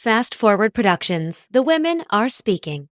Fast Forward Productions. The women are speaking.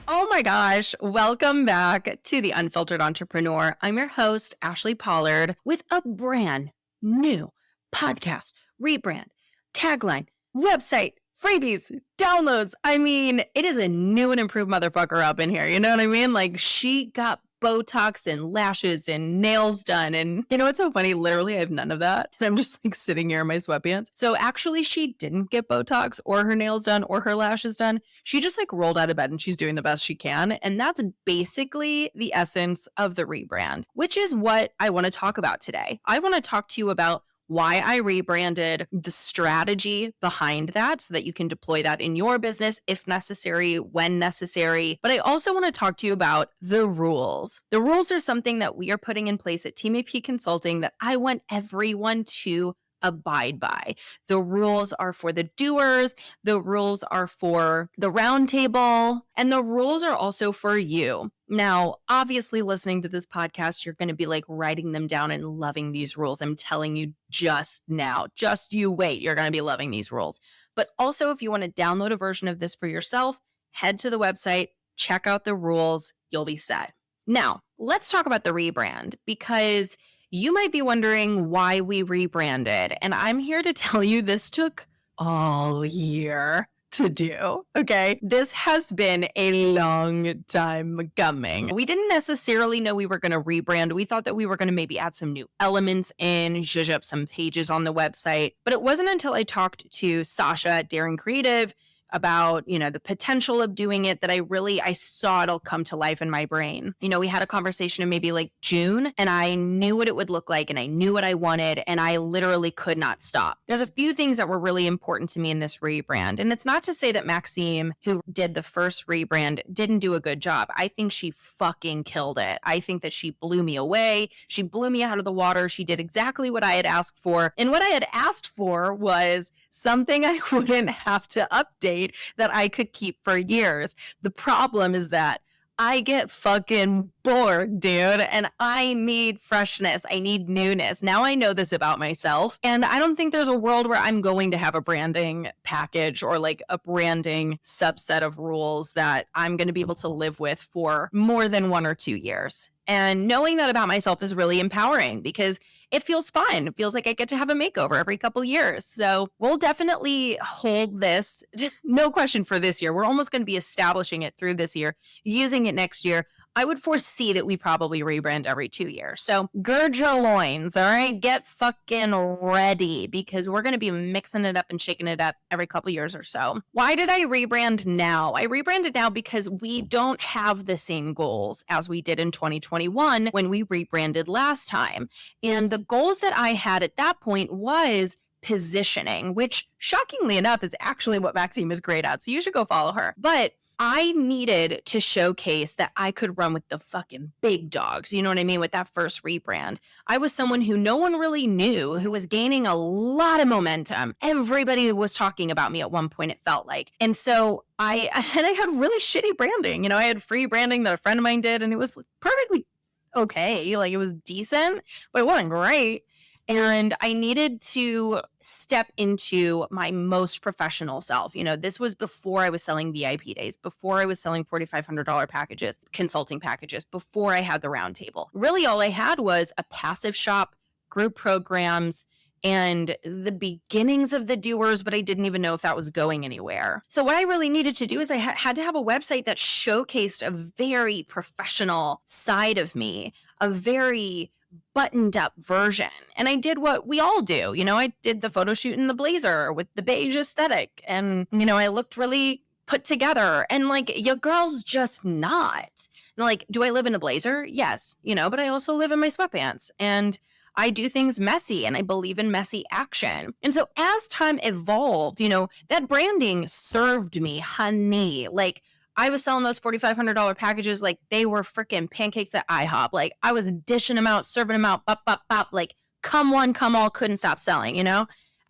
Oh my gosh, welcome back to the Unfiltered Entrepreneur. I'm your host, Ashley Pollard, with a brand new podcast, Rebrand, tagline, website, freebies, downloads. I mean, it is a new and improved motherfucker up in here. You know what I mean? Like, she got Botox and lashes and nails done. And you know what's so funny? Literally, I have none of that. And I'm just like sitting here in my sweatpants. So actually, she didn't get Botox or her nails done or her lashes done. She just like rolled out of bed and she's doing the best she can. And that's basically the essence of the rebrand, which is what I want to talk about today. I want to talk to you about why I rebranded, the strategy behind that so that you can deploy that in your business if necessary, when necessary. But I also want to talk to you about the rules. The rules are something that we are putting in place at Team AP Consulting that I want everyone to abide by. The rules are for the doers, the rules are for the roundtable, and the rules are also for you. Now, obviously, listening to this podcast, you're going to be like writing them down and loving these rules. I'm telling you just now, just you wait, you're going to be loving these rules. But also, if you want to download a version of this for yourself, head to the website, check out the rules, you'll be set. Now, let's talk about the rebrand, because you might be wondering why we rebranded, and I'm here to tell you this took all year to do, okay? This has been a long time coming. We didn't necessarily know we were going to rebrand. We thought that we were going to maybe add some new elements in, zhuzh up some pages on the website, but it wasn't until I talked to Sasha at Daring Creative about, the potential of doing it that I saw it'll come to life in my brain. We had a conversation in maybe like June, and I knew what it would look like and I knew what I wanted, and I literally could not stop. There's a few things that were really important to me in this rebrand. And it's not to say that Maxime, who did the first rebrand, didn't do a good job. I think she fucking killed it. I think that she blew me away. She blew me out of the water. She did exactly what I had asked for. And what I had asked for was something I wouldn't have to update, that I could keep for years. The problem is that I get fucking bored, dude, and I need freshness. I need newness. Now I know this about myself, and I don't think there's a world where I'm going to have a branding package or like a branding subset of rules that I'm going to be able to live with for more than 1 or 2 years. And knowing that about myself is really empowering because it feels fun. It feels like I get to have a makeover every couple years. So we'll definitely hold this, no question, for this year. We're almost going to be establishing it through this year, using it next year. I would foresee that we probably rebrand every 2 years. So gird your loins, all right? Get fucking ready, because we're going to be mixing it up and shaking it up every couple years or so. Why did I rebrand now? I rebranded now because we don't have the same goals as we did in 2021 when we rebranded last time. And the goals that I had at that point was positioning, which shockingly enough is actually what Maxime is great at. So you should go follow her. But I needed to showcase that I could run with the fucking big dogs. You know what I mean? With that first rebrand, I was someone who no one really knew, who was gaining a lot of momentum. Everybody was talking about me at one point, it felt like. And so I had really shitty branding. I had free branding that a friend of mine did, and it was perfectly okay. Like, it was decent, but it wasn't great. And I needed to step into my most professional self. This was before I was selling VIP days, before I was selling $4,500 packages, consulting packages, before I had the roundtable. Really, all I had was a passive shop, group programs, and the beginnings of the doers, but I didn't even know if that was going anywhere. So what I really needed to do is I had to have a website that showcased a very professional side of me, a very buttoned up version. And I did what we all do. I did the photo shoot in the blazer with the beige aesthetic. And, I looked really put together. And like, your girl's just not. And like, do I live in a blazer? Yes, but I also live in my sweatpants. And I do things messy, and I believe in messy action. And so as time evolved, that branding served me, honey. Like, I was selling those $4,500 packages like they were freaking pancakes at IHOP. Like, I was dishing them out, serving them out, bop, bop, bop. Like, come one, come all, couldn't stop selling,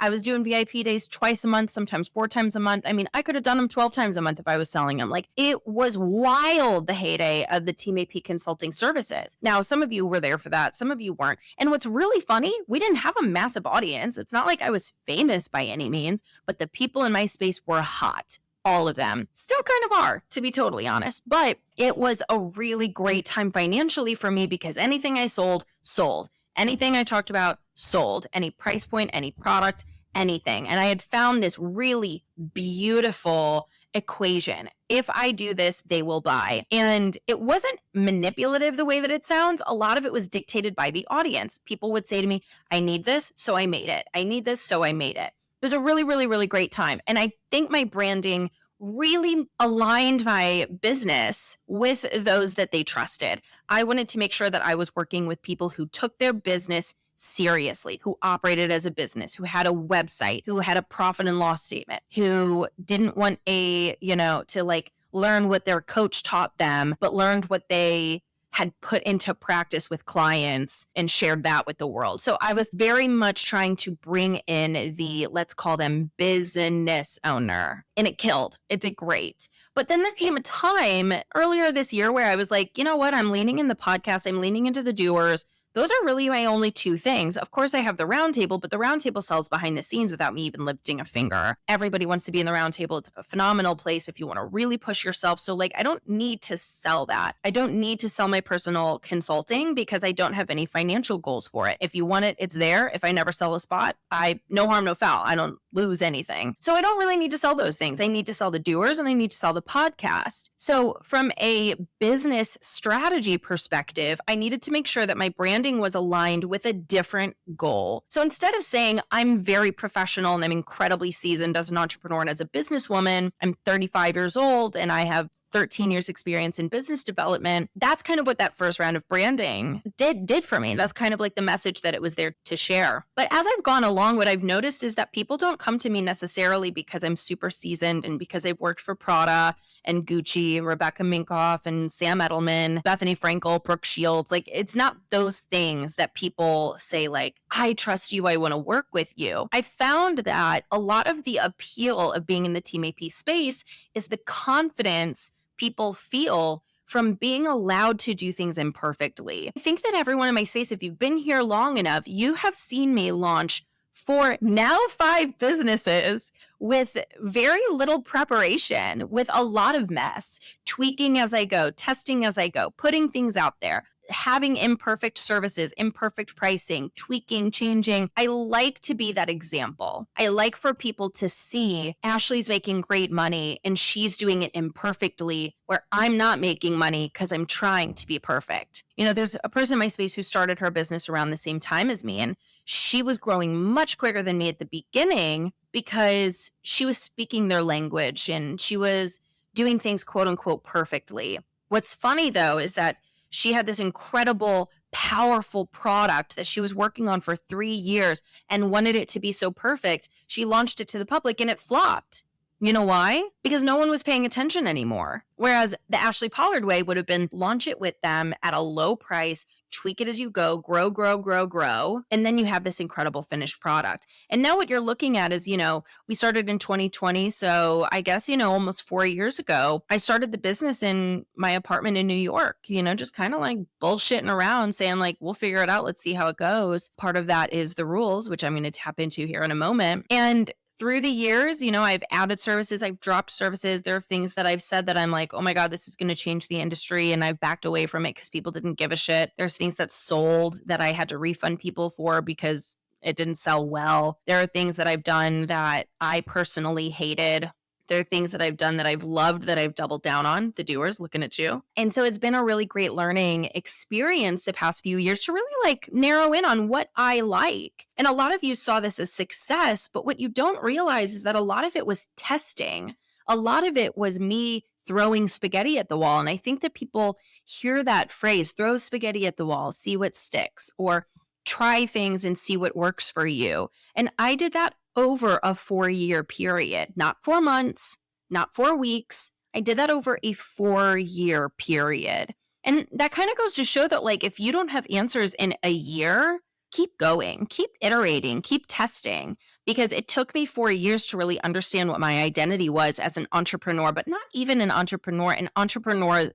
I was doing VIP days twice a month, sometimes 4 times a month. I mean, I could have done them 12 times a month if I was selling them. Like, it was wild, the heyday of the Team AP consulting services. Now, some of you were there for that. Some of you weren't. And what's really funny, we didn't have a massive audience. It's not like I was famous by any means, but the people in my space were hot. All of them. Still kind of are, to be totally honest. But it was a really great time financially for me because anything I sold, sold. Anything I talked about, sold. Any price point, any product, anything. And I had found this really beautiful equation. If I do this, they will buy. And it wasn't manipulative the way that it sounds. A lot of it was dictated by the audience. People would say to me, I need this, so I made it. I need this, so I made it. It was a really, really, really great time. And I think my branding really aligned my business with those that they trusted. I wanted to make sure that I was working with people who took their business seriously, who operated as a business, who had a website, who had a profit and loss statement, who didn't want to like learn what their coach taught them, but learned what they had put into practice with clients and shared that with the world. So I was very much trying to bring in the, let's call them business owner, and it killed. It did great. But then there came a time earlier this year where I was like, you know what? I'm leaning in the podcast. I'm leaning into the doers. Those are really my only two things. Of course, I have the roundtable, but the roundtable sells behind the scenes without me even lifting a finger. Everybody wants to be in the roundtable. It's a phenomenal place if you want to really push yourself. So like, I don't need to sell that. I don't need to sell my personal consulting because I don't have any financial goals for it. If you want it, it's there. If I never sell a spot, no harm, no foul. I don't lose anything. So I don't really need to sell those things. I need to sell the doers and I need to sell the podcast. So from a business strategy perspective, I needed to make sure that my branding was aligned with a different goal. So instead of saying I'm very professional and I'm incredibly seasoned as an entrepreneur and as a businesswoman, I'm 35 years old and I have 13 years experience in business development. That's kind of what that first round of branding did for me. That's kind of like the message that it was there to share. But as I've gone along, what I've noticed is that people don't come to me necessarily because I'm super seasoned and because I've worked for Prada and Gucci, Rebecca Minkoff and Sam Edelman, Bethany Frankel, Brooke Shields. Like, it's not those things that people say like, I trust you, I want to work with you. I found that a lot of the appeal of being in the Team AP space is the confidence people feel from being allowed to do things imperfectly. I think that everyone in my space, if you've been here long enough, you have seen me launch 5 businesses with very little preparation, with a lot of mess, tweaking as I go, testing as I go, putting things out there, having imperfect services, imperfect pricing, tweaking, changing. I like to be that example. I like for people to see Ashley's making great money and she's doing it imperfectly, where I'm not making money because I'm trying to be perfect. You know, there's a person in my space who started her business around the same time as me, and she was growing much quicker than me at the beginning because she was speaking their language and she was doing things quote unquote perfectly. What's funny though is that she had this incredible, powerful product that she was working on for 3 years and wanted it to be so perfect. She launched it to the public and it flopped. You know why? Because no one was paying attention anymore. Whereas the Ashley Pollard way would have been launch it with them at a low price, tweak it as you go, grow, grow, grow, grow. And then you have this incredible finished product. And now what you're looking at is, we started in 2020. So I guess, almost 4 years ago, I started the business in my apartment in New York, just kind of like bullshitting around saying like, we'll figure it out. Let's see how it goes. Part of that is the rules, which I'm going to tap into here in a moment. And through the years, I've added services, I've dropped services. There are things that I've said that I'm like, oh my God, this is going to change the industry. And I've backed away from it because people didn't give a shit. There's things that sold that I had to refund people for because it didn't sell well. There are things that I've done that I personally hated. There are things that I've done that I've loved that I've doubled down on, the doers, looking at you. And so it's been a really great learning experience the past few years to really like narrow in on what I like. And a lot of you saw this as success, but what you don't realize is that a lot of it was testing. A lot of it was me throwing spaghetti at the wall. And I think that people hear that phrase, throw spaghetti at the wall, see what sticks, or try things and see what works for you. And I did that over a 4-year period, not 4 months, not 4 weeks. I did that over a 4-year period. And that kind of goes to show that like, if you don't have answers in a year keep going, keep iterating, keep testing, because it took me 4 years to really understand what my identity was as an entrepreneur, but not even an entrepreneur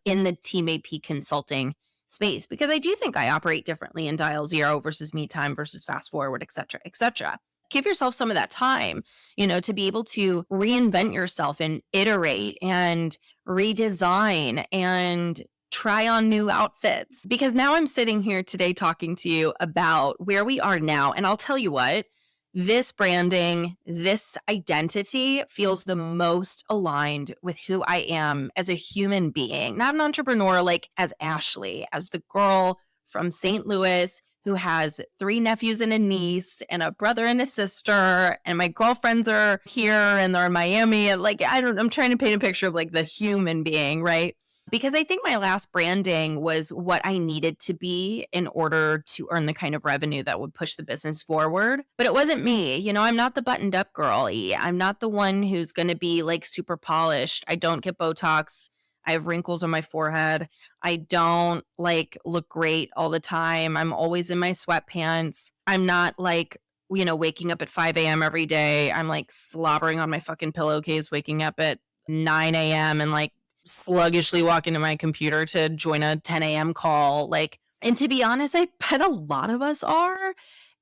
in the Team AP consulting space, because I do think I operate differently in dial zero versus me time versus fast forward, et cetera, et cetera. Give yourself some of that time, to be able to reinvent yourself and iterate and redesign and try on new outfits. Because now I'm sitting here today talking to you about where we are now. And I'll tell you what, this branding, this identity feels the most aligned with who I am as a human being, not an entrepreneur, like as Ashley, as the girl from St. Louis who has 3 nephews and a niece and a brother and a sister, and my girlfriends are here and they're in Miami. And I'm trying to paint a picture of like the human being, right? Because I think my last branding was what I needed to be in order to earn the kind of revenue that would push the business forward. But it wasn't me. I'm not the buttoned up girly. I'm not the one who's going to be like super polished. I don't get Botox. I have wrinkles on my forehead. I don't look great all the time. I'm always in my sweatpants. I'm not waking up at 5 a.m. every day. I'm slobbering on my fucking pillowcase, waking up at 9 a.m. and sluggishly walk into my computer to join a 10 a.m. call. And to be honest, I bet a lot of us are.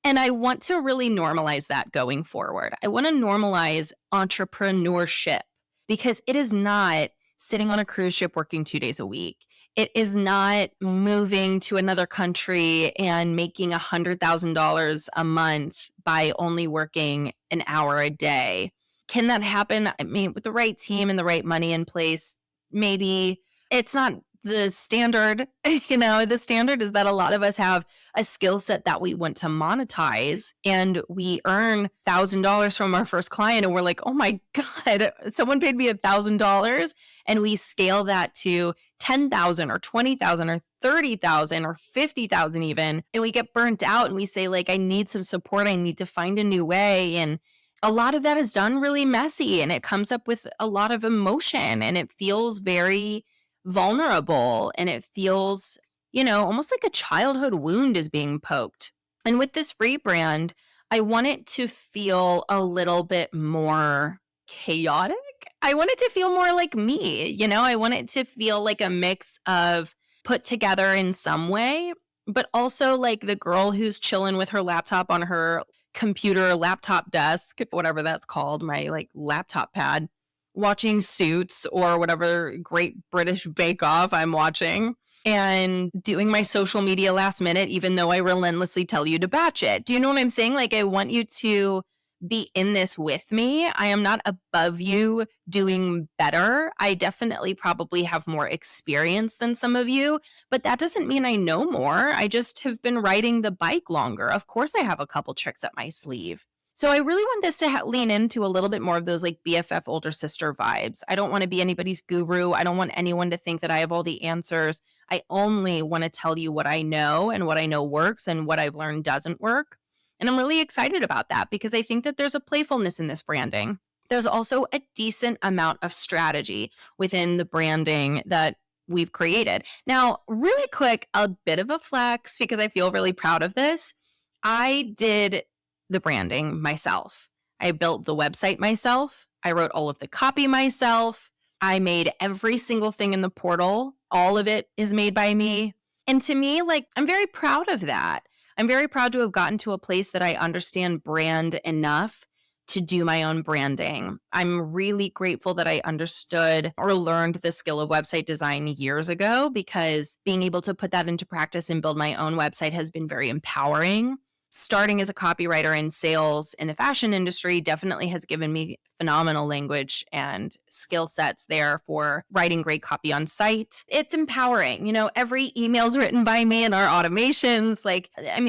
And I want to really normalize that going forward. I want to normalize entrepreneurship, because it is not sitting on a cruise ship working 2 days a week. It is not moving to another country and making $100,000 a month by only working an hour a day. Can that happen? I mean, with the right team and the right money in place, maybe. It's not the standard. The standard is that a lot of us have a skill set that we want to monetize, and we earn $1,000 from our first client and we're like, oh my God, someone paid me $1,000, and we scale that to 10,000 or 20,000 or 30,000 or 50,000 even. And we get burnt out and we say I need some support. I need to find a new way. And a lot of that is done really messy, and it comes up with a lot of emotion, and it feels very vulnerable, and it feels, almost like a childhood wound is being poked. And with this rebrand, I want it to feel a little bit more chaotic. I want it to feel more like me, I want it to feel like a mix of put together in some way, but also like the girl who's chilling with her laptop on her computer laptop desk, whatever that's called, my laptop pad, watching Suits or whatever Great British Bake Off I'm watching, and doing my social media last minute, even though I relentlessly tell you to batch it. Do you know what I'm saying? I want you to be in this with me. I am not above you doing better. I definitely probably have more experience than some of you, but that doesn't mean I know more. I just have been riding the bike longer. Of course, I have a couple tricks up my sleeve. So I really want this to lean into a little bit more of those BFF older sister vibes. I don't want to be anybody's guru. I don't want anyone to think that I have all the answers. I only want to tell you what I know, and what I know works, and what I've learned doesn't work. And I'm really excited about that, because I think that there's a playfulness in this branding. There's also a decent amount of strategy within the branding that we've created. Now, really quick, a bit of a flex, because I feel really proud of this. I did the branding myself. I built the website myself. I wrote all of the copy myself. I made every single thing in the portal. All of it is made by me. And to me, I'm very proud of that. I'm very proud to have gotten to a place that I understand brand enough to do my own branding. I'm really grateful that I understood or learned the skill of website design years ago, because being able to put that into practice and build my own website has been very empowering. Starting as a copywriter in sales in the fashion industry definitely has given me phenomenal language and skill sets there for writing great copy on site. It's empowering. Every email's written by me in our automations.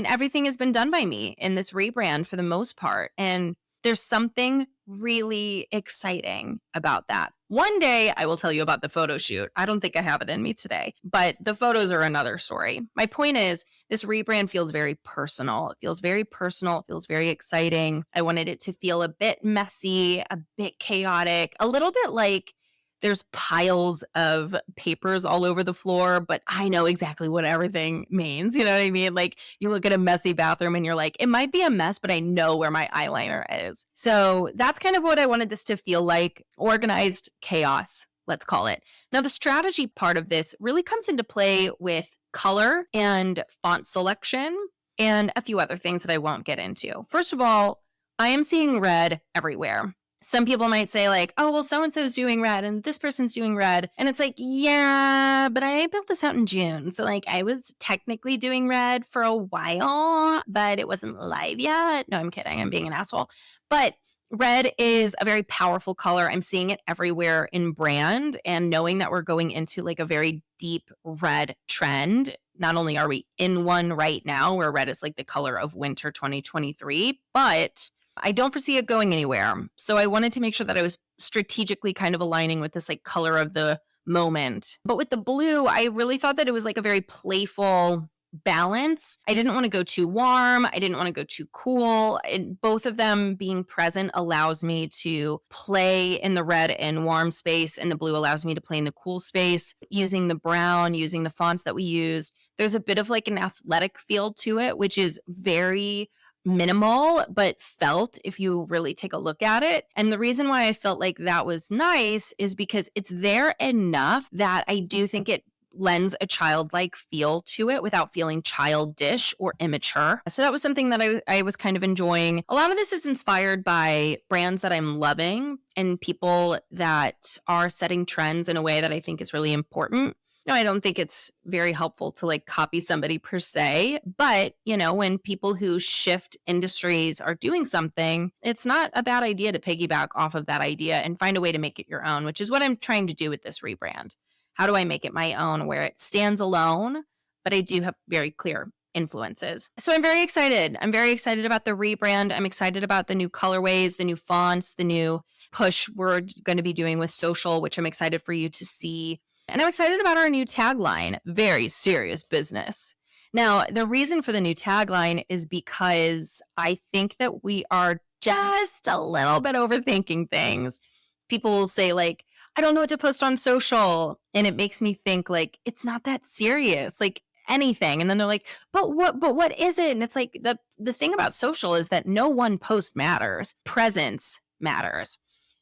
Everything has been done by me in this rebrand for the most part. And there's something really exciting about that. One day I will tell you about the photo shoot. I don't think I have it in me today, but the photos are another story. My point is, this rebrand feels very personal. It feels very personal. It feels very exciting. I wanted it to feel a bit messy, a bit chaotic, a little bit like There's piles of papers all over the floor, but I know exactly what everything means. You know what I mean? Like you look at a messy bathroom and you're like, it might be a mess, but I know where my eyeliner is. So that's kind of what I wanted this to feel like, organized chaos, let's call it. Now, the strategy part of this really comes into play with color and font selection and a few other things that I won't get into. First of all, I am seeing red everywhere. Some people might say like, oh, well, so-and-so's doing red and this person's doing red. And it's like, yeah, but I built this out in June. So like I was technically doing red for a while, but it wasn't live yet. No, I'm kidding. I'm being an asshole. But red is a very powerful color. I'm seeing it everywhere in brand, and knowing that we're going into like a very deep red trend. Not only are we in one right now where red is like the color of winter 2023, but I don't foresee it going anywhere. So I wanted to make sure that I was strategically kind of aligning with this like color of the moment. But with the blue, I really thought that it was like a very playful balance. I didn't want to go too warm. I didn't want to go too cool. And both of them being present allows me to play in the red and warm space, and the blue allows me to play in the cool space. Using the brown, using the fonts that we used, there's a bit of like an athletic feel to it, which is very minimal, but felt if you really take a look at it. And the reason why I felt like that was nice is because it's there enough that I do think it lends a childlike feel to it without feeling childish or immature. So that was something that I was kind of enjoying. A lot of this is inspired by brands that I'm loving and people that are setting trends in a way that I think is really important. No, I don't think it's very helpful to like copy somebody per se, but when people who shift industries are doing something, it's not a bad idea to piggyback off of that idea and find a way to make it your own, which is what I'm trying to do with this rebrand. How do I make it my own where it stands alone, but I do have very clear influences? So I'm very excited. I'm very excited about the rebrand. I'm excited about the new colorways, the new fonts, the new push we're going to be doing with social, which I'm excited for you to see. And I'm excited about our new tagline, very serious business. Now, the reason for the new tagline is because I think that we are just a little bit overthinking things. People will say like, I don't know what to post on social. And it makes me think like, it's not that serious, like anything. And then they're like, but what is it? And it's like, the thing about social is that no one post matters. Presence matters.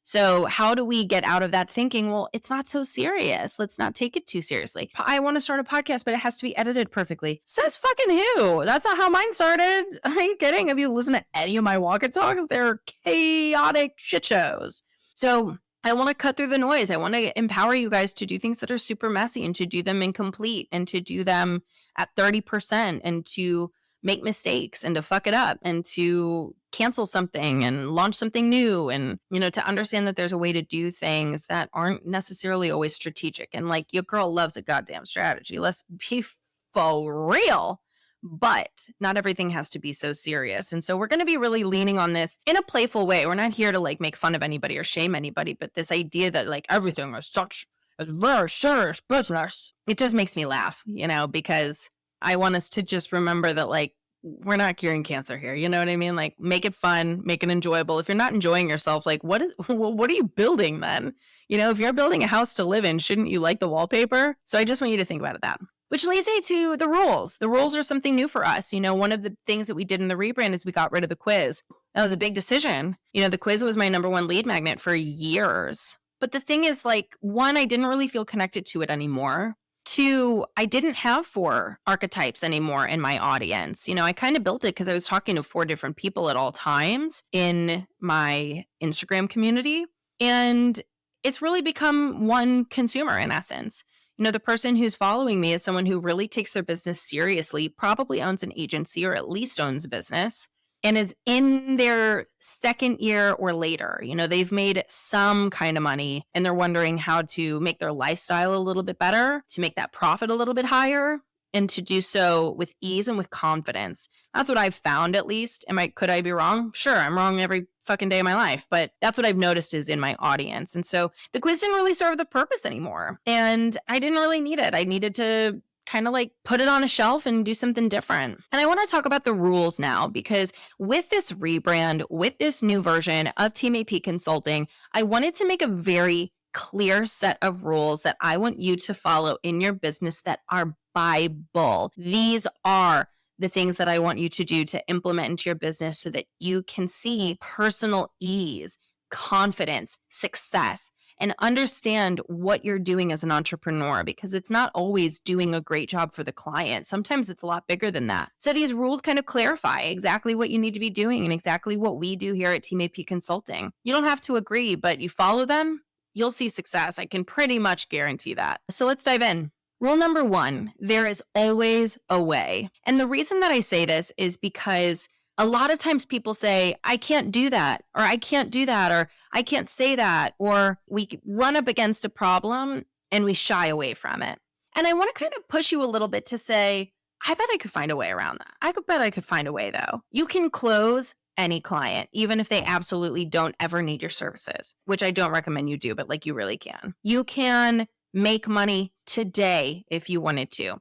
So how do we get out of that thinking, well, it's not so serious. Let's not take it too seriously. I want to start a podcast, but it has to be edited perfectly. Says fucking who? That's not how mine started. I ain't kidding. If you listen to any of my walk and talks, they're chaotic shit shows. So I want to cut through the noise. I want to empower you guys to do things that are super messy and to do them incomplete and to do them at 30% and to make mistakes and to fuck it up and to cancel something and launch something new and, to understand that there's a way to do things that aren't necessarily always strategic. And like, your girl loves a goddamn strategy. Let's be for real. But not everything has to be so serious. And so we're going to be really leaning on this in a playful way. We're not here to like make fun of anybody or shame anybody, but this idea that like everything is such a very serious business, it just makes me laugh, because I want us to just remember that like, we're not curing cancer here. You know what I mean? Like, make it fun, make it enjoyable. If you're not enjoying yourself, like what are you building then? If you're building a house to live in, shouldn't you like the wallpaper? So I just want you to think about that. Which leads me to the rules. The rules are something new for us. One of the things that we did in the rebrand is we got rid of the quiz. That was a big decision. The quiz was my number one lead magnet for years. But the thing is, like, one, I didn't really feel connected to it anymore. Two, I didn't have 4 archetypes anymore in my audience. I kind of built it because I was talking to 4 different people at all times in my Instagram community. And it's really become one consumer in essence. The person who's following me is someone who really takes their business seriously, probably owns an agency or at least owns a business, and is in their second year or later. They've made some kind of money and they're wondering how to make their lifestyle a little bit better, to make that profit a little bit higher, and to do so with ease and with confidence. That's what I've found, at least. Could I be wrong? Sure, I'm wrong every fucking day of my life, but that's what I've noticed is in my audience. And so the quiz didn't really serve the purpose anymore. And I didn't really need it. I needed to kind of like put it on a shelf and do something different. And I want to talk about the rules now, because with this rebrand, with this new version of Team AP Consulting, I wanted to make a very clear set of rules that I want you to follow in your business that are Bible. These are the things that I want you to do to implement into your business so that you can see personal ease, confidence, success, and understand what you're doing as an entrepreneur, because it's not always doing a great job for the client. Sometimes it's a lot bigger than that. So these rules kind of clarify exactly what you need to be doing and exactly what we do here at Team AP Consulting. You don't have to agree, but you follow them, you'll see success. I can pretty much guarantee that. So let's dive in. Rule number 1, there is always a way. And the reason that I say this is because a lot of times people say, I can't do that, or I can't do that, or I can't say that, or we run up against a problem and we shy away from it. And I want to kind of push you a little bit to say, I bet I could find a way around that. I could find a way though. You can close any client, even if they absolutely don't ever need your services, which I don't recommend you do, but like you really can. You can make money today if you wanted to.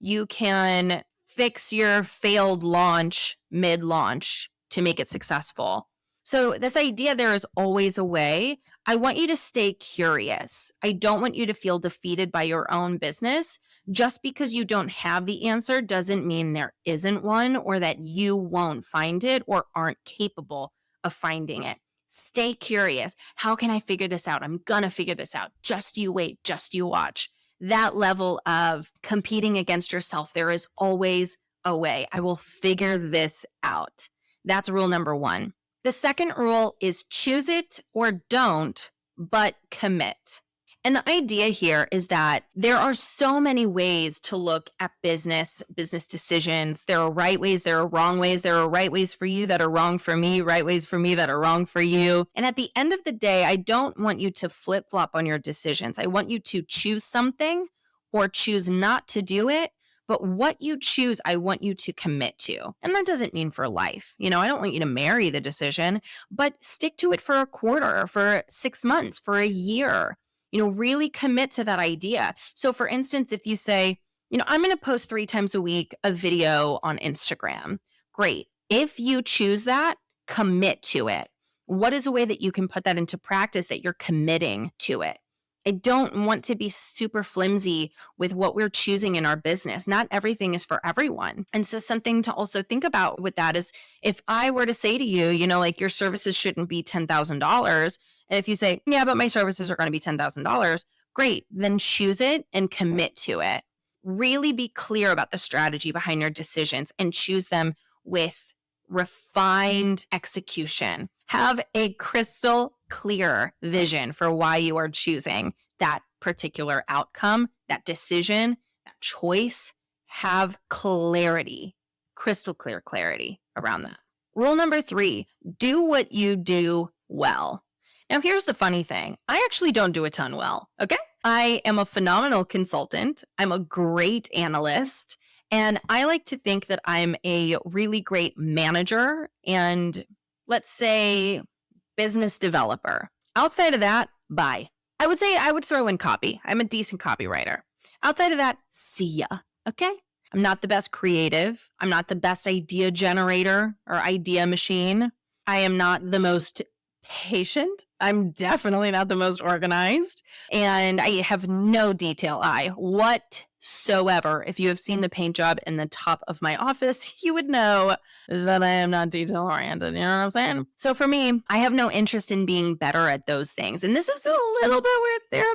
You can fix your failed launch mid-launch to make it successful. So this idea there is always a way. I want you to stay curious. I don't want you to feel defeated by your own business. Just because you don't have the answer doesn't mean there isn't one, or that you won't find it or aren't capable of finding it. Stay curious. How can I figure this out? I'm gonna figure this out. Just you wait, just you watch. That level of competing against yourself, there is always a way. I will figure this out. That's rule number 1. The second rule is choose it or don't, but commit. And the idea here is that there are so many ways to look at business decisions. There are right ways, there are wrong ways. There are right ways for you that are wrong for me, right ways for me that are wrong for you. And at the end of the day, I don't want you to flip-flop on your decisions. I want you to choose something or choose not to do it. But what you choose, I want you to commit to. And that doesn't mean for life. I don't want you to marry the decision, but stick to it for a quarter, for 6 months, for a year. Really commit to that idea. So for instance, if you say, I'm going to post 3 times a week a video on Instagram, great. If you choose that, commit to it. What is a way that you can put that into practice that you're committing to it? I don't want to be super flimsy with what we're choosing in our business. Not everything is for everyone. And so something to also think about with that is, if I were to say to you, your services shouldn't be $10,000. And if you say, yeah, but my services are going to be $10,000, great. Then choose it and commit to it. Really be clear about the strategy behind your decisions and choose them with refined execution. Have a crystal clear vision for why you are choosing that particular outcome, that decision, that choice. Have clarity, crystal clear clarity around that. Rule number 3, do what you do well. Now, here's the funny thing. I actually don't do a ton well, okay? I am a phenomenal consultant. I'm a great analyst. And I like to think that I'm a really great manager and, let's say, business developer. Outside of that, bye. I would say I would throw in copy. I'm a decent copywriter. Outside of that, see ya, okay? I'm not the best creative. I'm not the best idea generator or idea machine. I am not the most patient. I'm definitely not the most organized. And I have no detail eye whatsoever. If you have seen the paint job in the top of my office, you would know that I am not detail oriented. You know what I'm saying? So for me, I have no interest in being better at those things. And this is a little bit where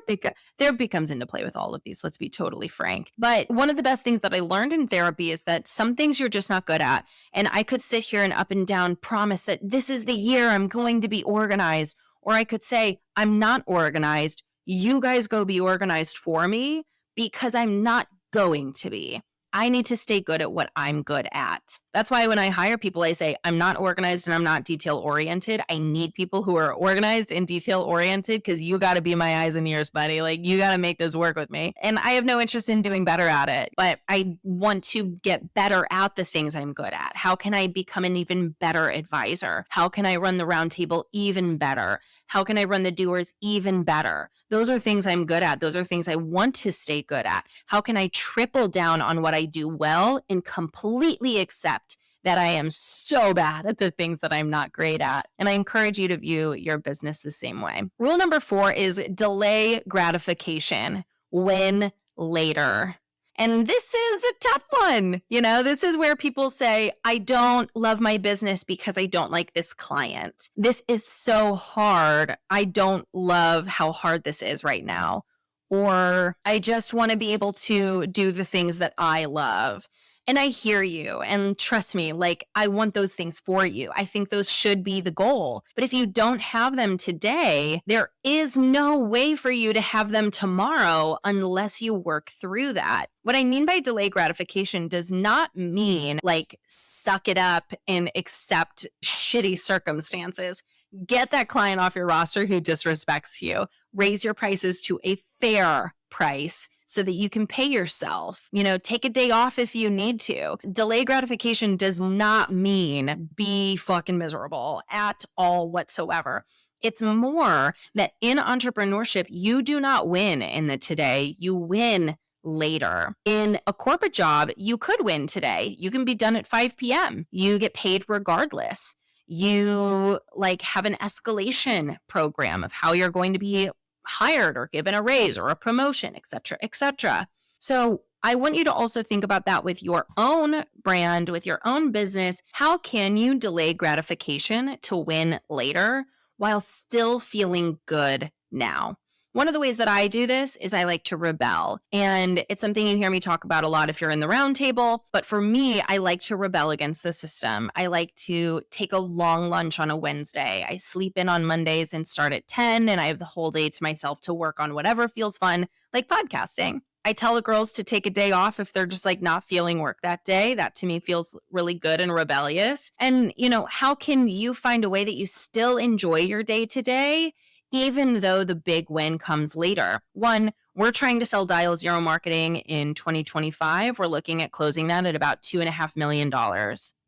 therapy comes into play with all of these. Let's be totally frank. But one of the best things that I learned in therapy is that some things you're just not good at. And I could sit here and up and down promise that this is the year I'm going to be organized. Or I could say, I'm not organized. You guys go be organized for me, because I'm not going to be. I need to stay good at what I'm good at. That's why when I hire people, I say, I'm not organized and I'm not detail oriented. I need people who are organized and detail oriented, because you got to be my eyes and ears, buddy. Like, you got to make this work with me. And I have no interest in doing better at it, but I want to get better at the things I'm good at. How can I become an even better advisor? How can I run the round table even better? How can I run the doers even better? Those are things I'm good at. Those are things I want to stay good at. How can I triple down on what I do well and completely accept that I am so bad at the things that I'm not great at. And I encourage you to view your business the same way. Rule number 4 is delay gratification. Win later. And this is a tough one. This is where people say, I don't love my business because I don't like this client. This is so hard. I don't love how hard this is right now. Or I just want to be able to do the things that I love. And I hear you. And trust me, I want those things for you. I think those should be the goal. But if you don't have them today, there is no way for you to have them tomorrow unless you work through that. What I mean by delay gratification does not mean suck it up and accept shitty circumstances. Get that client off your roster who disrespects you. Raise your prices to a fair price so that you can pay yourself. Take a day off if you need to. Delay gratification does not mean be fucking miserable at all whatsoever. It's more that in entrepreneurship, you do not win in the today, you win later. In a corporate job, you could win today. You can be done at 5 p.m. You get paid regardless. You have an escalation program of how you're going to be hired or given a raise or a promotion, et cetera, et cetera. So I want you to also think about that with your own brand, with your own business. How can you delay gratification to win later while still feeling good now? One of the ways that I do this is I like to rebel. And it's something you hear me talk about a lot if you're in the roundtable. But for me, I like to rebel against the system. I like to take a long lunch on a Wednesday. I sleep in on Mondays and start at 10, and I have the whole day to myself to work on whatever feels fun, like podcasting. I tell the girls to take a day off if they're just not feeling work that day. That to me feels really good and rebellious. And, how can you find a way that you still enjoy your day to day, even though the big win comes later? One, we're trying to sell Dial Zero marketing in 2025. We're looking at closing that at about $2.5 million.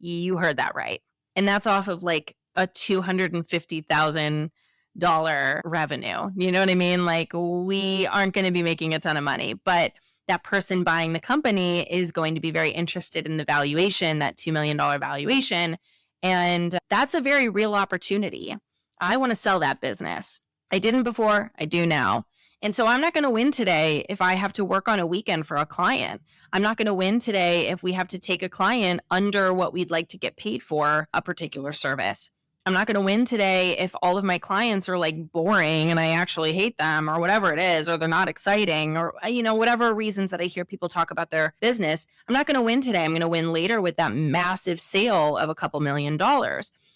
You heard that right. And that's off of a $250,000 revenue. You know what I mean? We aren't going to be making a ton of money, but that person buying the company is going to be very interested in the valuation, that $2 million valuation. And that's a very real opportunity. I want to sell that business. I didn't before, I do now. And so I'm not going to win today if I have to work on a weekend for a client. I'm not going to win today if we have to take a client under what we'd like to get paid for a particular service. I'm not going to win today if all of my clients are boring and I actually hate them or whatever it is, or they're not exciting, or, whatever reasons that I hear people talk about their business. I'm not going to win today. I'm going to win later with that massive sale of a couple $1 million.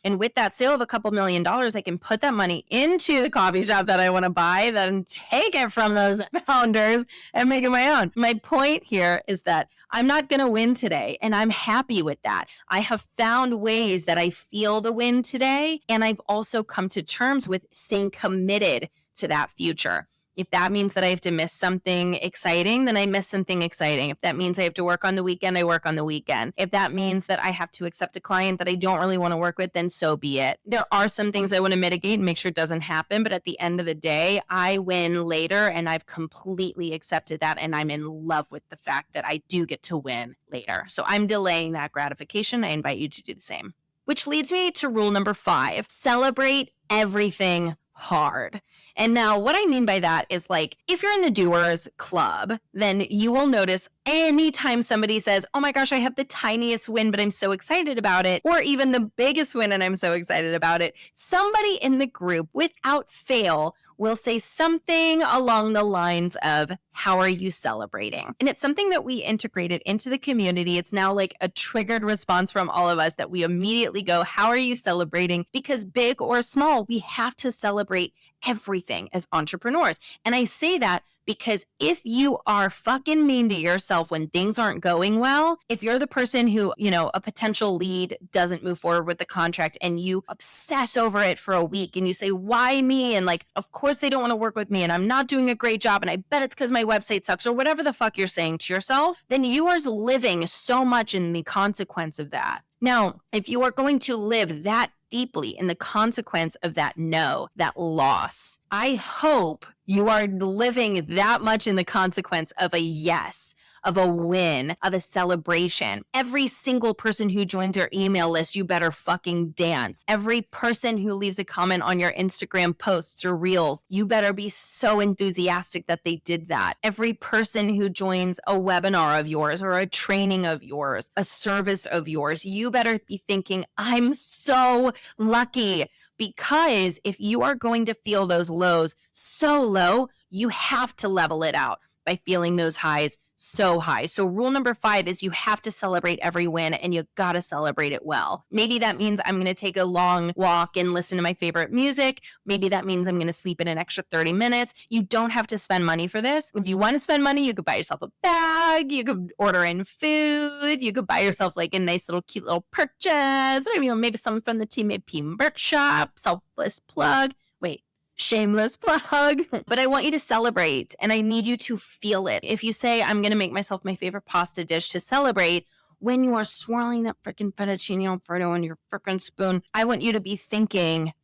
And with that sale of a couple $1 million, I can put that money into the coffee shop that I want to buy, then take it from those founders and make it my own. My point here is that I'm not going to win today, and I'm happy with that. I have found ways that I feel the win today, and I've also come to terms with staying committed to that future. If that means that I have to miss something exciting, then I miss something exciting. If that means I have to work on the weekend, I work on the weekend. If that means that I have to accept a client that I don't really want to work with, then so be it. There are some things I want to mitigate and make sure it doesn't happen. But at the end of the day, I win later, and I've completely accepted that. And I'm in love with the fact that I do get to win later. So I'm delaying that gratification. I invite you to do the same. Which leads me to rule number 5, celebrate everything hard. And now what I mean by that is if you're in the doers club, then you will notice anytime somebody says, oh my gosh, I have the tiniest win, but I'm so excited about it, or even the biggest win and I'm so excited about it, somebody in the group without fail will say something along the lines of, how are you celebrating? And it's something that we integrated into the community. It's now a triggered response from all of us that we immediately go, how are you celebrating? Because big or small, we have to celebrate everything as entrepreneurs. And I say that because if you are fucking mean to yourself when things aren't going well, if you're the person who, a potential lead doesn't move forward with the contract and you obsess over it for a week and you say, why me? And of course they don't want to work with me and I'm not doing a great job and I bet it's because my website sucks or whatever the fuck you're saying to yourself, then you are living so much in the consequence of that. Now, if you are going to live that deeply in the consequence of that no, that loss, I hope you are living that much in the consequence of a yes, of a win, of a celebration. Every single person who joins your email list, you better fucking dance. Every person who leaves a comment on your Instagram posts or reels, you better be so enthusiastic that they did that. Every person who joins a webinar of yours or a training of yours, a service of yours, you better be thinking, I'm so lucky. Because if you are going to feel those lows so low, you have to level it out by feeling those highs so high. So rule number 5 is you have to celebrate every win, and you got to celebrate it well. Maybe that means I'm going to take a long walk and listen to my favorite music. Maybe that means I'm going to sleep in an extra 30 minutes. You don't have to spend money for this. If you want to spend money, you could buy yourself a bag. You could order in food. You could buy yourself like a nice little cute little purchase. Or, maybe something from the Team AP merch shop. Selfless plug. Wait. Shameless plug. But I want you to celebrate, and I need you to feel it. If you say, I'm going to make myself my favorite pasta dish to celebrate, when you are swirling that freaking fettuccine alfredo on your freaking spoon, I want you to be thinking,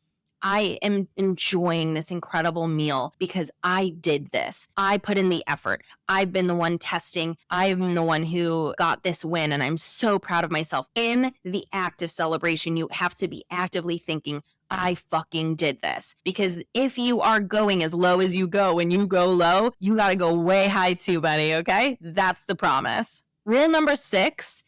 I am enjoying this incredible meal because I did this. I put in the effort. I've been the one testing. I'm the one who got this win, and I'm so proud of myself. In the act of celebration, you have to be actively thinking, I fucking did this. Because if you are going as low as you go, when you go low, you got to go way high too, buddy. Okay. That's the promise. Rule number 6,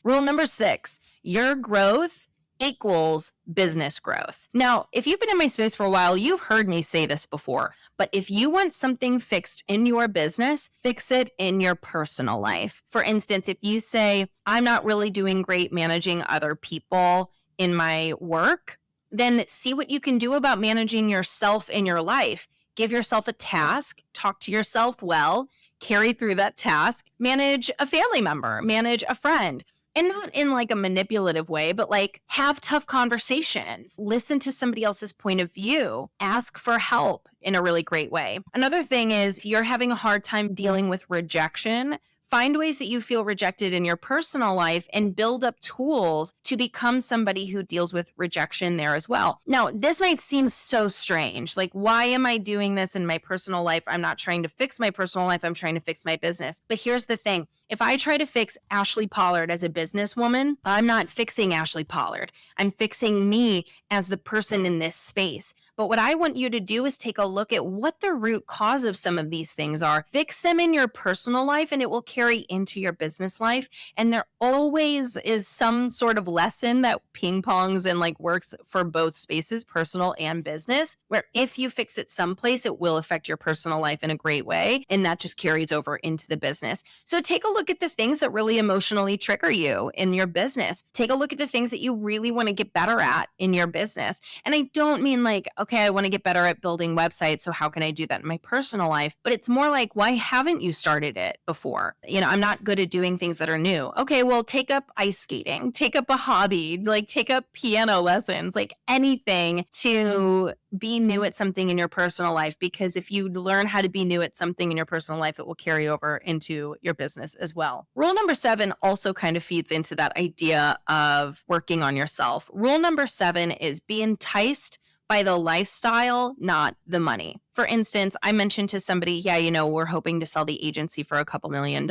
your growth equals business growth. Now, if you've been in my space for a while, you've heard me say this before, but if you want something fixed in your business, fix it in your personal life. For instance, if you say, I'm not really doing great managing other people in my work, then see what you can do about managing yourself in your life. Give yourself a task, talk to yourself well, carry through that task, manage a family member, manage a friend. And not in like a manipulative way, but like have tough conversations, listen to somebody else's point of view, ask for help in a really great way. Another thing is if you're having a hard time dealing with rejection, find ways that you feel rejected in your personal life and build up tools to become somebody who deals with rejection there as well. Now, this might seem so strange. Like, why am I doing this in my personal life? I'm not trying to fix my personal life. I'm trying to fix my business. But here's the thing. If I try to fix Ashley Pollard as a businesswoman, I'm not fixing Ashley Pollard. I'm fixing me as the person in this space. But what I want you to do is take a look at what the root cause of some of these things are. Fix them in your personal life and it will carry into your business life. And there always is some sort of lesson that ping pongs and like works for both spaces, personal and business, where if you fix it someplace, it will affect your personal life in a great way. And that just carries over into the business. So take a look at the things that really emotionally trigger you in your business. Take a look at the things that you really want to get better at in your business. And I don't mean like, okay, I want to get better at building websites, so how can I do that in my personal life? But it's more like, why haven't you started it before? I'm not good at doing things that are new. Okay, well, take up ice skating, take up a hobby, like take up piano lessons, like anything to be new at something in your personal life. Because if you learn how to be new at something in your personal life, it will carry over into your business as well. Rule number 7 also kind of feeds into that idea of working on yourself. Rule number 7 is be enticed by the lifestyle, not the money. For instance, I mentioned to somebody, we're hoping to sell the agency for a couple $1 million.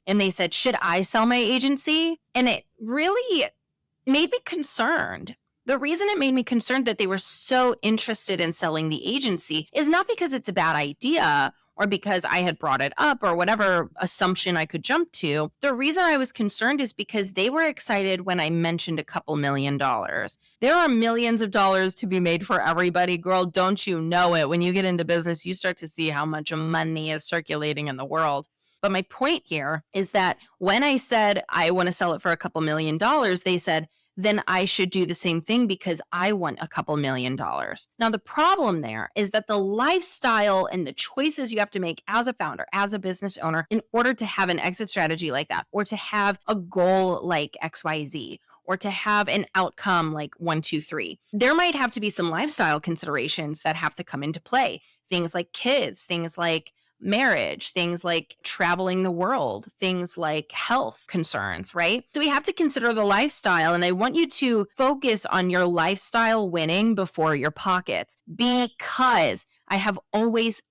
And they said, should I sell my agency? And it really made me concerned. The reason it made me concerned that they were so interested in selling the agency is not because it's a bad idea or because I had brought it up or whatever assumption I could jump to. The reason I was concerned is because they were excited when I mentioned a couple $1 million. There are millions of dollars to be made for everybody. Girl, don't you know it? When you get into business, you start to see how much money is circulating in the world. But my point here is that when I said I want to sell it for a couple $1 million, they said, then I should do the same thing because I want a couple $1 million. Now, the problem there is that the lifestyle and the choices you have to make as a founder, as a business owner, in order to have an exit strategy like that, or to have a goal like XYZ, or to have an outcome like 1, 2, 3, there might have to be some lifestyle considerations that have to come into play. Things like kids, things like marriage, things like traveling the world, things like health concerns, right? So we have to consider the lifestyle, and I want you to focus on your lifestyle winning before your pockets, because I have always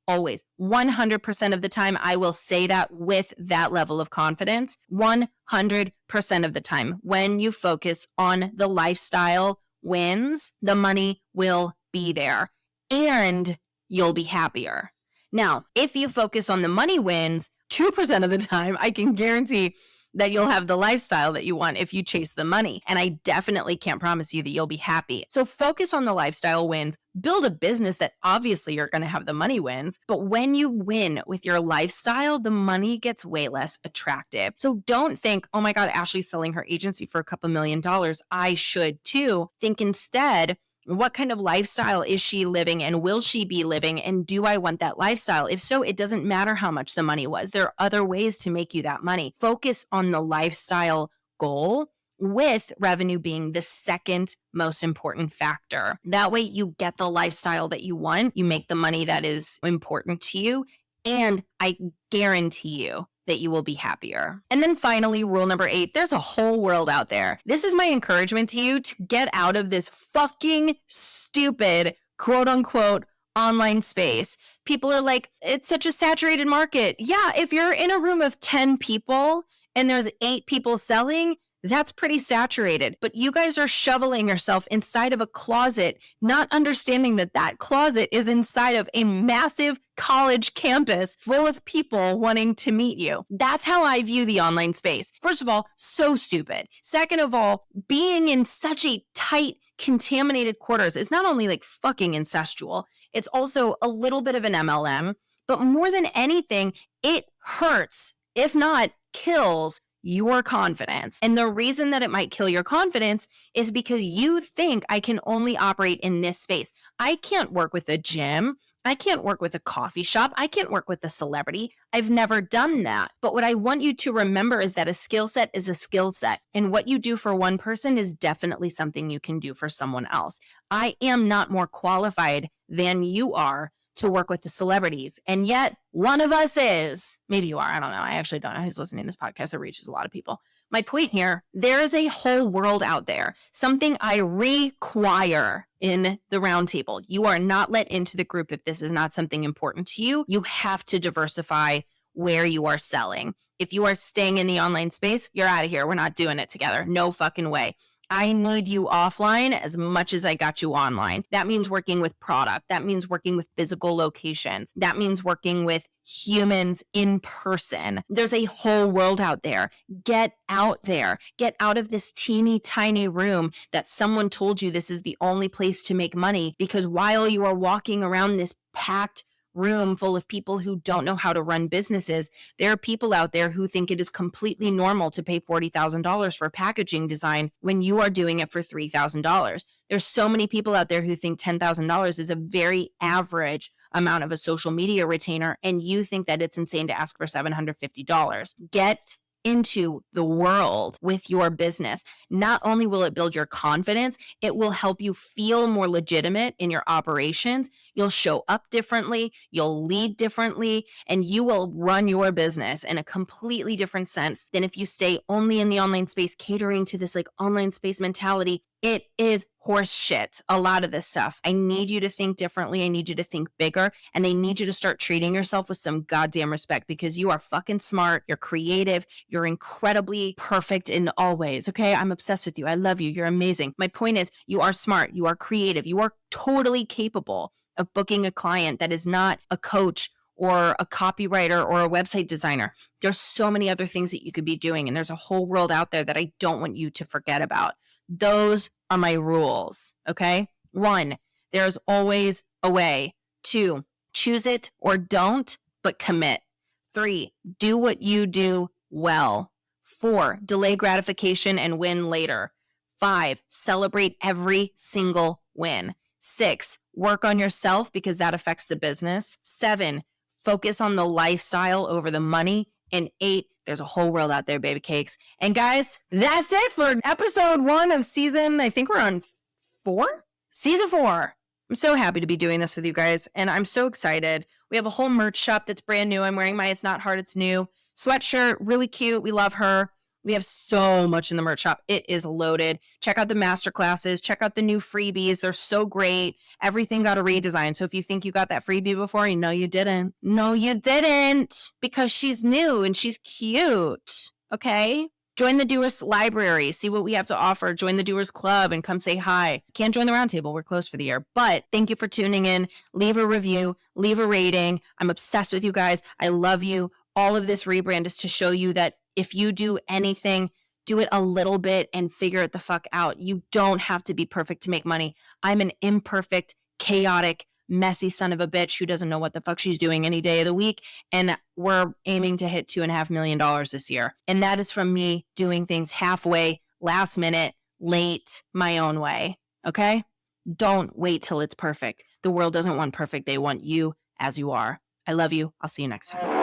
always. 100% of the time, I will say that with that level of confidence. 100% of the time, when you focus on the lifestyle wins, the money will be there and you'll be happier. Now, if you focus on the money wins, 2% of the time, I can guarantee that you'll have the lifestyle that you want if you chase the money. And I definitely can't promise you that you'll be happy. So focus on the lifestyle wins, build a business that obviously you're going to have the money wins. But when you win with your lifestyle, the money gets way less attractive. So don't think, oh my God, Ashley's selling her agency for a couple $1,000,000. I should too. Think instead, what kind of lifestyle is she living and will she be living? And do I want that lifestyle? If so, it doesn't matter how much the money was. There are other ways to make you that money. Focus on the lifestyle goal, with revenue being the second most important factor. That way you get the lifestyle that you want. You make the money that is important to you. And I guarantee you that you will be happier. And then finally, rule number 8, there's a whole world out there. This is my encouragement to you to get out of this fucking stupid, quote unquote, online space. People are like, it's such a saturated market. Yeah, if you're in a room of 10 people and there's 8 people selling, that's pretty saturated. But you guys are shoveling yourself inside of a closet, not understanding that that closet is inside of a massive college campus full of people wanting to meet you. That's how I view the online space. First of all, so stupid. Second of all, being in such a tight, contaminated quarters is not only like fucking incestual, it's also a little bit of an MLM. But more than anything, it hurts, if not kills, your confidence. And the reason that it might kill your confidence is because you think I can only operate in this space. I can't work with a gym. I can't work with a coffee shop. I can't work with a celebrity. I've never done that. But what I want you to remember is that a skill set is a skill set. And what you do for one person is definitely something you can do for someone else. I am not more qualified than you are to work with the celebrities. And yet one of us is. Maybe you are. I don't know. I actually don't know who's listening to this podcast. It reaches a lot of people. My point here, there is a whole world out there, something I require in the roundtable. You are not let into the group if this is not something important to you. You have to diversify where you are selling. If you are staying in the online space, you're out of here. We're not doing it together. No fucking way. I need you offline as much as I got you online. That means working with product. That means working with physical locations. That means working with humans in person. There's a whole world out there. Get out there. Get out of this teeny tiny room that someone told you this is the only place to make money, because while you are walking around this packed room full of people who don't know how to run businesses, there are people out there who think it is completely normal to pay $40,000 for packaging design when you are doing it for $3,000. There's so many people out there who think $10,000 is a very average amount of a social media retainer, and you think that it's insane to ask for $750. Get into the world with your business. Not only will it build your confidence, it will help you feel more legitimate in your operations. You'll show up differently, you'll lead differently, and you will run your business in a completely different sense than if you stay only in the online space, catering to this like online space mentality. It is horse shit, a lot of this stuff. I need you to think differently. I need you to think bigger. And I need you to start treating yourself with some goddamn respect, because you are fucking smart. You're creative. You're incredibly perfect in all ways. Okay. I'm obsessed with you. I love you. You're amazing. My point is, you are smart. You are creative. You are totally capable of booking a client that is not a coach or a copywriter or a website designer. There's so many other things that you could be doing. And there's a whole world out there that I don't want you to forget about. Those are my rules, okay? 1, there's always a way. 2, choose it or don't, but commit. 3, do what you do well. 4, delay gratification and win later. 5, celebrate every single win. 6, work on yourself because that affects the business. 7, focus on the lifestyle over the money. And 8, there's a whole world out there, baby cakes. And guys, that's it for episode 1 of season, I think we're on 4? Season 4. I'm so happy to be doing this with you guys. And I'm so excited. We have a whole merch shop that's brand new. I'm wearing my It's Not Hard, It's New sweatshirt. Really cute. We love her. We have so much in the merch shop. It is loaded. Check out the masterclasses. Check out the new freebies. They're so great. Everything got a redesign. So if you think you got that freebie before, you know you didn't. No, you didn't, because she's new and she's cute. Okay? Join the Doers Library. See what we have to offer. Join the Doers Club and come say hi. Can't join the roundtable. We're closed for the year. But thank you for tuning in. Leave a review. Leave a rating. I'm obsessed with you guys. I love you. All of this rebrand is to show you that if you do anything, do it a little bit and figure it the fuck out. You don't have to be perfect to make money. I'm an imperfect, chaotic, messy son of a bitch who doesn't know what the fuck she's doing any day of the week. And we're aiming to hit $2.5 million this year. And that is from me doing things halfway, last minute, late, my own way. Okay? Don't wait till it's perfect. The world doesn't want perfect. They want you as you are. I love you. I'll see you next time.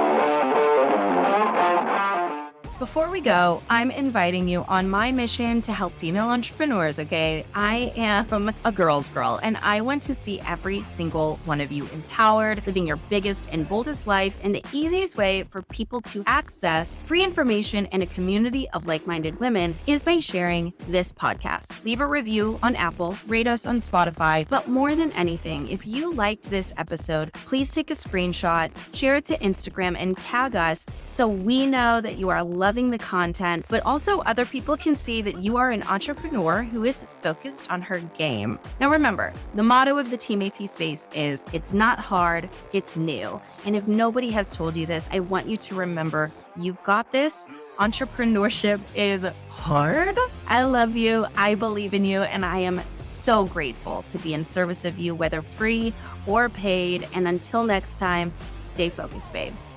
Before we go, I'm inviting you on my mission to help female entrepreneurs, okay? I am a girl's girl, and I want to see every single one of you empowered, living your biggest and boldest life. And the easiest way for people to access free information and a community of like-minded women is by sharing this podcast. Leave a review on Apple, rate us on Spotify, but more than anything, if you liked this episode, please take a screenshot, share it to Instagram, and tag us so we know that you are loving the content, but also other people can see that you are an entrepreneur who is focused on her game. Now remember, the motto of the Team AP space is, it's not hard, it's new. And if nobody has told you this, I want you to remember, you've got this. Entrepreneurship is hard. I love you, I believe in you, and I am so grateful to be in service of you, whether free or paid. And until next time, stay focused, babes.